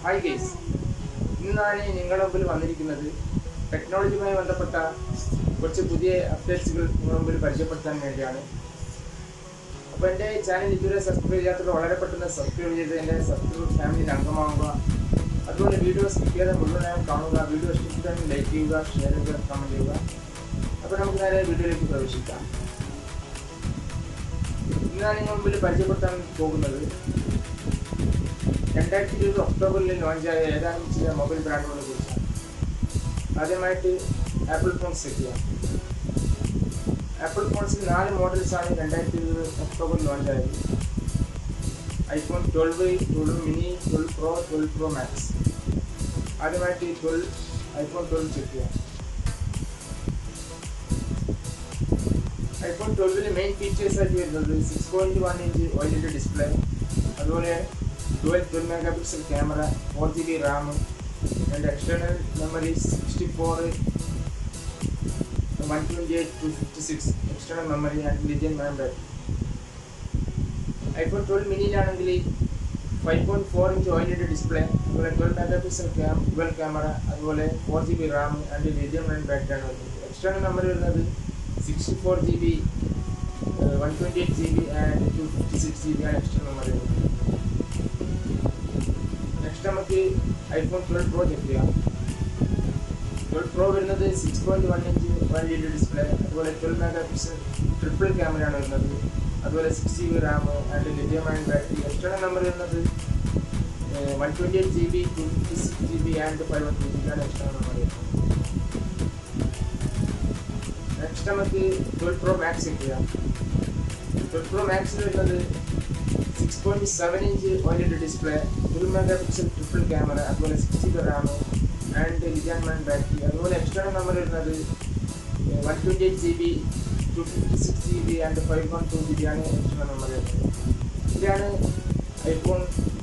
Hi guys, ഇന്നാണ് നിങ്ങളുടെ മുമ്പിൽ വന്നിരിക്കുന്നത്. ടെക്നോളജിയുമായി ബന്ധപ്പെട്ട കുറച്ച് പുതിയ അപ്ഡേറ്റ്സുകൾ നിങ്ങളുടെ മുമ്പിൽ പരിചയപ്പെടുത്താൻ വേണ്ടിയാണ്. അപ്പോൾ എൻ്റെ ചാനൽ ഇതുവരെ സബ്സ്ക്രൈബ് ചെയ്യാത്തവർ വളരെ പെട്ടെന്ന് സബ്സ്ക്രൈബ് ചെയ്ത് എൻ്റെ സബ്സ്ക്രൈബ് ഫാമിലിയിൽ അംഗമാവുക. അതുപോലെ വീഡിയോ സ്കിപ്പ് ചെയ്യാതെ മുഴുവനായും കാണുക. വീഡിയോ ഇഷ്ടപ്പെട്ടാൽ ലൈക്ക് ചെയ്യുക, ഷെയർ ചെയ്യുക, കമൻറ്റ് ചെയ്യുക. അപ്പോൾ നമുക്ക് നേരെ വീഡിയോയിലേക്ക് പ്രവേശിക്കാം. ഇന്നാണ് നിങ്ങളുടെ മുമ്പിൽ പരിചയപ്പെടുത്താൻ പോകുന്നത് 2020 ഒക്ടോബറിൽ ലോഞ്ചായ ഏതാനും ചില മൊബൈൽ ബ്രാൻഡുകളെ കുറിച്ചാണ്. ആദ്യമായിട്ട് ആപ്പിൾ ഫോൺസ് ചെക്ക് ചെയ്യാം. ആപ്പിൾ ഫോൺസിൽ 4 മോഡൽസാണ് 2020 ഒക്ടോബറിൽ ലോഞ്ചായത്. IPhone 12, 12 mini, 12 pro, 12 pro max. ആദ്യമായിട്ട് ഐഫോൺ 12 ചെക്ക് ചെയ്യാം. ഐഫോൺ 12 മെയിൻ ഫീച്ചേഴ്സ് ആയിട്ട് വരുന്നത് 6.1 ഇഞ്ച് OLED ഡിസ്പ്ലേ, അതുപോലെ 12 megapixel camera, 4GB RAM, and external memory 64, 128, 256 external memory and lithium ion battery. IPhone 12 മിനിയിലാണെങ്കിൽ 5.4 ഇഞ്ച് OLED ഡിസ്പ്ലേ, അതുപോലെ 12 മെഗാപിക്സൽ ഡുവൽ ക്യാമറ, അതുപോലെ 4GB RAM and lithium iron ബാറ്ററിയാണ് വരുന്നത്. External memory വരുന്നത് 64GB, 128GB and 256GB ആണ് external memory വരുന്നത്. Next നമുക്ക് iPhone 12 pro check ചെയ്യാം. 12 പ്രോ വരുന്നത് 6.1 ഇഞ്ച് OLED ഡിസ്പ്ലേ, അതുപോലെ 12 മെഗാപിക്സൽ ട്രിപ്പിൾ ക്യാമറയാണ് വരുന്നത്, അതുപോലെ 6GB Ram and lithium ion battery. External memory വരുന്നത് 128GB, 256GB ആൻഡ് 512GB ആണ് എക്സ്റ്റേണൽ മെമ്മറി. നെക്സ്റ്റ് നമുക്ക് 12 പ്രോ മാക്സ് ചെക്ക് ചെയ്യാം. 12 പ്രോ മാക്സിൽ വരുന്നത് 6.7 inch OLED display, 12 megapixel triple camera, അതുപോലെ 6GB Ram and lithium ion battery. അതുപോലെ എക്സ്റ്റേണൽ മെമ്മറി വരുന്നത് 128GB, 256GB and 512GB ആണ് external memory വരുന്നത്. ഇതാണ് ഐഫോൺ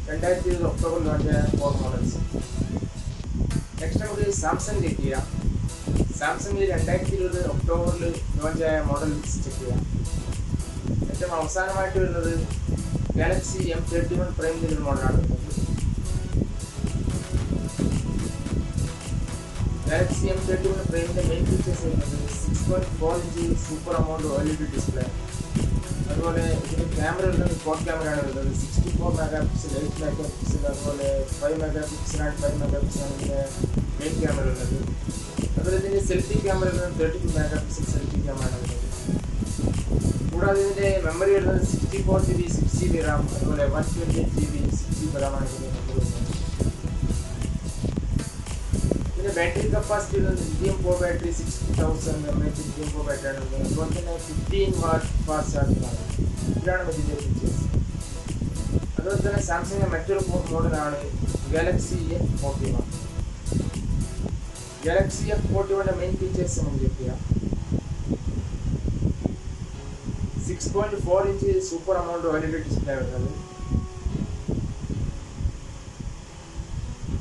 2020 ഒക്ടോബർ ലോഞ്ചായ 4 മോഡൽസ്. നെക്സ്റ്റ് നമുക്ക് സാംസങ് ചെക്ക് ചെയ്യാം. സാംസങ്ങിൽ 2020 ഒക്ടോബറിൽ ലോഞ്ചായ മോഡൽസ് ചെക്ക് ചെയ്യാം. ഏറ്റവും അവസാനമായിട്ട് വരുന്നത് ഗാലക്സി M31 പ്രൈം എന്നൊരു മോഡലാണ് വരുന്നത്. ഗാലക്സി M31 പ്രൈമിൻ്റെ മെയിൻ ഫീച്ചേഴ്സ് വരുന്നത് 6.4 inch super amount OLED display, അതുപോലെ ഇതിൻ്റെ ക്യാമറ വരുന്നത് ക്വാഡ് ക്യാമറയാണ് വരുന്നത്. 64 മെഗാപിക്സൽ, 8 മെഗാപിക്സൽ, അതുപോലെ 5 മെഗാപിക്സൽ ആൻഡ് 5 മെഗാപിക്സലാണ് ഇതിൻ്റെ മെയിൻ ക്യാമറ വരുന്നത്. അതുപോലെ ഇതിൻ്റെ സെൽഫി ക്യാമറ വരുന്നത് 32 മെഗാപിക്സൽ സെൽഫി ക്യാമറയാണ് വരുന്നത്. കൂടാതെ ഇതിൻ്റെ മെമ്മറി വരുന്നത് 64GB, 6GB റാം, അതുപോലെ 128GB, 6GB റാമാണ് ഇതിൻ്റെ മെമ്മറി വരുന്നത്. ഇതിൻ്റെ ബാറ്ററി കപ്പാസിറ്റി വരുന്നത് lithium pro battery 60,000 mAh lithium pro ബാറ്ററിയാണ് വരുന്നത്. അതുപോലെ തന്നെ 15 വാട്ട് ഫാസ്റ്റ് ചാർജിംഗ് ആണ്. ഇതാണ് ഇതിൻ്റെ ഫീച്ചേഴ്സ്. അതുപോലെ തന്നെ സാംസങ്ങിൻ്റെ മറ്റൊരു മോഡലാണ് Galaxy M41. Galaxy M41 main features നമുക്ക് ചെക്ക് ചെയ്യാം. 6.4 inch super amount OLED display വരുന്നത്.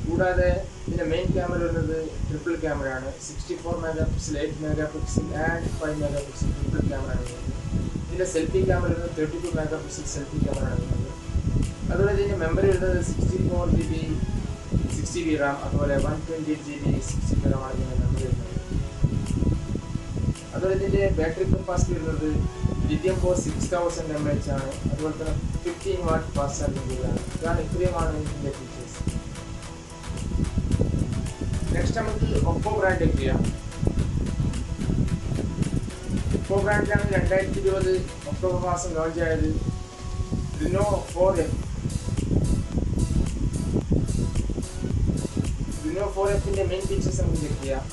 കൂടാതെ ഇതിൻ്റെ മെയിൻ ക്യാമറ വരുന്നത് ട്രിപ്പിൾ ക്യാമറയാണ്. 64 megapixel, 8 megapixel and 5 megapixel triple ക്യാമറയാണ് വരുന്നത്. ഇതിൻ്റെ സെൽഫി ക്യാമറ വരുന്നത് 32 മെഗാപിക്സൽ സെൽഫി ക്യാമറയാണ് വരുന്നത്. അതുപോലെ ഇതിൻ്റെ മെമ്മറി വരുന്നത് 64GB, 6GB റാം, അതുപോലെ 128GB, 6GB റാമാണ് ഇതിൻ്റെ മെമ്മറി വരുന്നത്. അതുപോലെ ഇതിൻ്റെ ബാറ്ററി കപ്പാസിറ്റി വരുന്നത് ലിഥിയം പ്രോ 6000 mAh ആണ്. അതുപോലെ തന്നെ 15 വാട്ട് ഫാസ്റ്റ് ചാർജിംഗ് ആണ്. ഇത്രയുമാണ് ഇതിൻ്റെ ഫീച്ചേഴ്സ്. നെക്സ്റ്റ് നമുക്ക് ഒപ്പോ ബ്രാൻഡ് ചെക്ക് ചെയ്യാം. ഒപ്പോ ബ്രാൻഡിലാണ് 2020 ഒക്ടോബർ മാസം ലോഞ്ച് ആയത് Reno 4F. Reno 4Fൻ്റെ മെയിൻ ഫീച്ചേഴ്സ് നമുക്ക് ചെക്ക് ചെയ്യാം.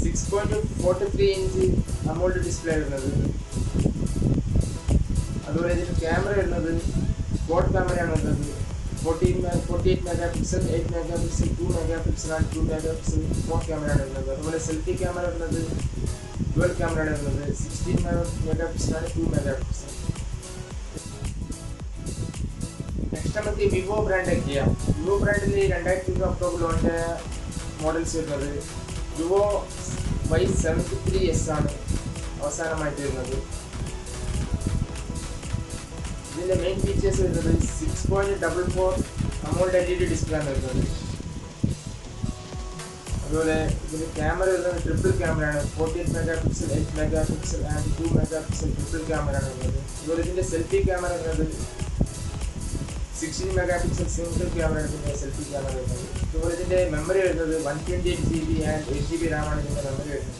6.43 ഇഞ്ച് AMOLED ഡിസ്പ്ലേ വരുന്നത്. അതുപോലെ ഇതിൻ്റെ ക്യാമറ വരുന്നത് ക്വാഡ് ക്യാമറയാണ് വരുന്നത്. 48 megapixel, 8 megapixel, 2 megapixel and 2 megapixel quad ക്യാമറയാണ് വരുന്നത്. അതുപോലെ സെൽഫി ക്യാമറ വരുന്നത് ഡുവൽ ക്യാമറയാണ് വരുന്നത്. 16 മെഗാപിക്സൽ ആൻഡ് 2 മെഗാപിക്സൽ. നെക്സ്റ്റ് നമുക്ക് വിവോ ബ്രാൻഡ് ചെക്ക് ചെയ്യാം. വിവോ ബ്രാൻഡിൽ 2020 ഒക്ടോബർ ലോഞ്ചായ മോഡൽസ് വരുന്നത് വിവോ Y73s ആണ് അവസാനമായിട്ട് വരുന്നത്. ഇതിൻ്റെ മെയിൻ ഫീച്ചേഴ്സ് വരുന്നത് 6.44 AMOLED LED ഡിസ്പ്ലേ ആണ് വരുന്നത്. അതുപോലെ ഇതിൻ്റെ ക്യാമറ വരുന്നത് ട്രിപ്പിൾ ക്യാമറയാണ്. 48 mega pixel, 8 mega pixel and 2 mega pixel triple ക്യാമറയാണ് വരുന്നത്. അതുപോലെ ഇതിൻ്റെ സെൽഫി ക്യാമറ വരുന്നത് 16 മെഗാ പിക്സൽ സിംഗിൾ ക്യാമറയാണ് ഇതിൻ്റെ സെൽഫി ക്യാമറ വരുന്നത്. അതുപോലെ ഇതിൻ്റെ മെമ്മറി വരുന്നത് 128 GB ആൻഡ് 8 GB റാമാണ് ഇതിൻ്റെ മെമ്മറി വരുന്നത്.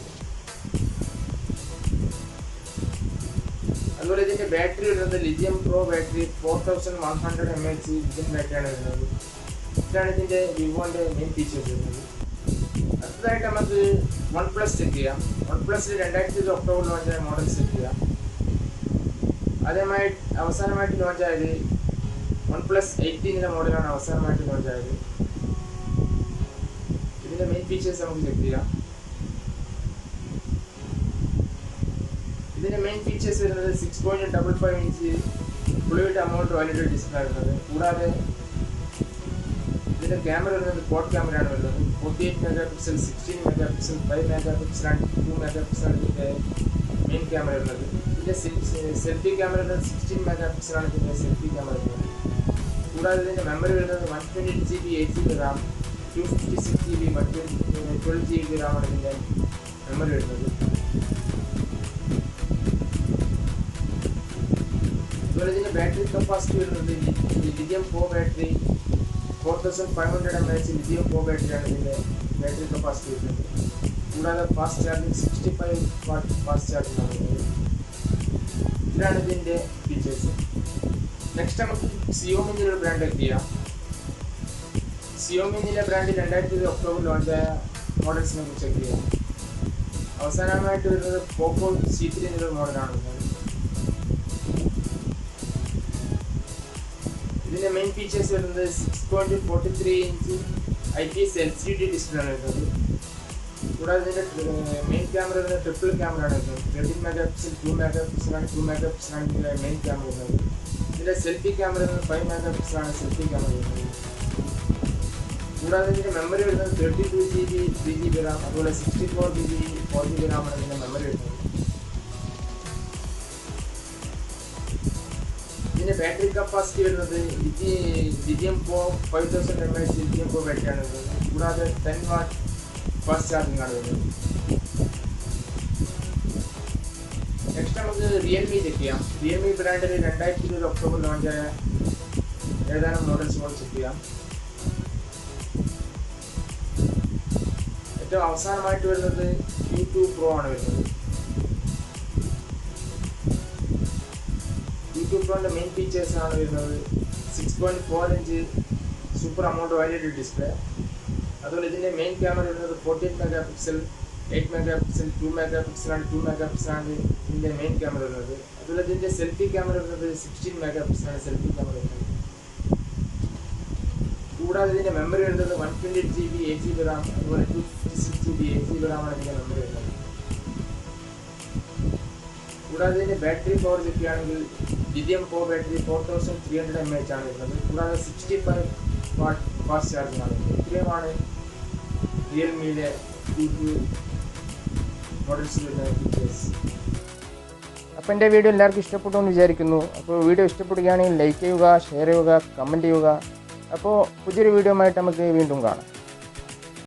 അതുപോലെ ഇതിൻ്റെ ബാറ്ററി വരുന്നത് lithium pro battery 4100 mAh lithium ബാറ്ററിയാണ് വരുന്നത്. ഇതാണ് ഇതിൻ്റെ വിവോൻ്റെ മെയിൻ ഫീച്ചേഴ്സ് വരുന്നത്. അടുത്തതായിട്ട് നമുക്ക് OnePlus ചെക്ക് ചെയ്യാം. OnePlus 2020 ഒക്ടോബർ ലോഞ്ചായ മോഡൽ ചെക്ക് ചെയ്യാം. ആദ്യമായി അവസാനമായിട്ട് ലോഞ്ചായത് OnePlus 18 മോഡലാണ് അവസാനമായിട്ട് ലോഞ്ചായത്. ഇതിൻ്റെ മെയിൻ ഫീച്ചേഴ്സ് നമുക്ക് ചെക്ക് ചെയ്യാം. ഇതിൻ്റെ മെയിൻ ഫീച്ചേഴ്സ് വരുന്നത് 6.55 inch fluid AMOLED OLED display വരുന്നത്. കൂടാതെ ഇതിൻ്റെ ക്യാമറ വരുന്നത് ക്വാഡ് ക്യാമറയാണ് വരുന്നത്. 48 mega pixel, 16 mega pixel, 5 mega pixel and 2 mega പിക്സലാണ് ഇതിൻ്റെ മെയിൻ ക്യാമറ വരുന്നത്. ഇതിൻ്റെ സെൽഫി ക്യാമറ വരുന്നത് 16 മെഗാ പിക്സലാണ് ഇതിൻ്റെ സെൽഫി ക്യാമറ വരുന്നത്. കൂടാതെ ഇതിൻ്റെ മെമ്മറി വരുന്നത് 128 GB 8 GB Ram, 256 GB 12 GB റാമാണ് ഇതിൻ്റെ മെമ്മറി വരുന്നത്. അതുപോലെ ഇതിൻ്റെ ബാറ്ററി കപ്പാസിറ്റി വരുന്നത് lithium pro battery 4500 mAh lithium pro ബാറ്ററിയാണ് ഇതിൻ്റെ ബാറ്ററി കപ്പാസിറ്റി വരുന്നത്. കൂടാതെ fast charging 65 watt fast charging ആണ് വരുന്നത്. ഇതാണ് ഇതിൻ്റെ ഫീച്ചേഴ്സ്. നെക്സ്റ്റ് നമുക്ക് Xiaomi എന്നൊരു ബ്രാൻഡ് ചെക്ക് ചെയ്യാം. Xiaomi എന്നുള്ള ബ്രാൻഡ് 2020 ഒക്ടോബർ ലോഞ്ചായ മോഡൽസിനെ കുറിച്ച് ചെക്ക് ചെയ്യാം. അവസാനമായിട്ട് വരുന്നത് Oppo C3 എന്നൊരു മോഡലാണ് വരുന്നത്. ഇതിൻ്റെ മെയിൻ ഫീച്ചേഴ്സ് വരുന്നത് 6.43 ഇഞ്ച് IPS LCD ഡിസ്പ്ലേ ആണ് വരുന്നത്. കൂടാതെ ഇതിൻ്റെ മെയിൻ ക്യാമറ വരുന്നത് ട്രിപ്പിൾ ക്യാമറ ആണ് വരുന്നത്. 13 മെഗാ പിക്സൽ, 2 മെഗാ പിക്സലാണ്, 2 മെഗാ പിക്സലാണ് ഇതിൻ്റെ മെയിൻ ക്യാമറ വരുന്നത്. ഇതിൻ്റെ സെൽഫി ക്യാമറ വരുന്നത് 5 മെഗാ പിക്സലാണ് സെൽഫി ക്യാമറ വരുന്നത്. കൂടാതെ ഇതിൻ്റെ മെമ്മറി വരുന്നത് 32 GB 3 GB റാം, അതുപോലെ 64 GB 4 GB റാമാണ് ഇതിൻ്റെ മെമ്മറി വരുന്നത്. ഇതിൻ്റെ ബാറ്ററി കപ്പാസിറ്റി വരുന്നത് lithium pro 5000 mAh lithium pro ബാറ്ററിയാണ് വരുന്നത്. കൂടാതെ 10 വാട്ട് ഫാസ്റ്റ് ചാർജിങ് ആണ് വരുന്നത്. നെക്സ്റ്റ് നമുക്ക് Realme ചെക്ക് ചെയ്യാം. Realme ബ്രാൻഡിൽ 2020 ഒക്ടോബർ ലോഞ്ചായ ഏതാനും മോഡൽസ് കൂടെ ചെക്ക് ചെയ്യാം. ഏറ്റവും അവസാനമായിട്ട് വരുന്നത് Q2 Pro ആണ് വരുന്നത്. Q2 Proൻ്റെ മെയിൻ ഫീച്ചേഴ്സ് ആണ് വരുന്നത് 6.4 inch super AMOLED OLED display. അതുപോലെ ഇതിൻ്റെ മെയിൻ ക്യാമറ വരുന്നത് 48 mega pixel, 8 mega pixel, 2 mega പിക്സലാണ്, 2 മെഗാ പിക്സലാണ് ഇതിൻ്റെ മെയിൻ ക്യാമറ വരുന്നത്. അതുപോലെ ഇതിൻ്റെ സെൽഫി ക്യാമറ വരുന്നത് 16 മെഗാ പിക്സലാണ് സെൽഫി ക്യാമറ വരുന്നത്. കൂടാതെ ഇതിൻ്റെ മെമ്മറി വരുന്നത് 128 GB 8 GB റാം, അതുപോലെ 256 GB 8 GB റാമാണ് ഇതിൻ്റെ മെമ്മറി വരുന്നത്. കൂടാതെ ഇതിൻ്റെ ബാറ്ററി പവർ ചെക്കുകയാണെങ്കിൽ ലിഥിയം പ്രോ ബാറ്ററി 4300 mAh ആണ് വരുന്നത്. കൂടാതെ 65 വാട്ട് ഫാസ്റ്റ് ചാർജിങ് ആണ് വരുന്നത്. ഇത്രയുമാണ് റിയൽമിയിലെ Q2 മോഡൽസ് വരുന്ന ഫീച്ചേഴ്സ്. അപ്പോൾ എൻ്റെ വീഡിയോ എല്ലാവർക്കും ഇഷ്ടപ്പെട്ടു എന്ന് വിചാരിക്കുന്നു. അപ്പോൾ വീഡിയോ ഇഷ്ടപ്പെടുകയാണെങ്കിൽ ലൈക്ക് ചെയ്യുക, ഷെയർ ചെയ്യുക, കമൻറ്റ് ചെയ്യുക. അപ്പോൾ പുതിയൊരു വീഡിയോ ആയിട്ട് നമുക്ക് വീണ്ടും കാണാം.